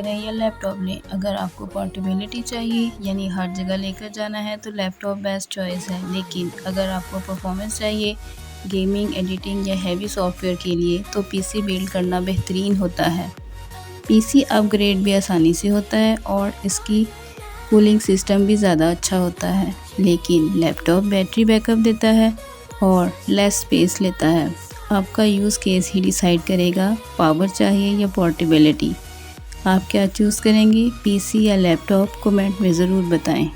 करें या लैपटॉप लें। अगर आपको पोर्टेबिलिटी चाहिए यानी हर जगह लेकर जाना है तो लैपटॉप बेस्ट चॉइस है, लेकिन अगर आपको परफॉर्मेंस चाहिए गेमिंग, एडिटिंग या हैवी सॉफ्टवेयर के लिए तो पीसी बिल्ड करना बेहतरीन होता है। पीसी अपग्रेड भी आसानी से होता है और इसकी कूलिंग सिस्टम भी ज़्यादा अच्छा होता है, लेकिन लैपटॉप बैटरी बैकअप देता है और लेस स्पेस लेता है। आपका यूज़ केस ही डिसाइड करेगा पावर चाहिए या पोर्टेबिलिटी। आप क्या चूज़ करेंगे, पीसी या लैपटॉप? कमेंट में ज़रूर बताएं।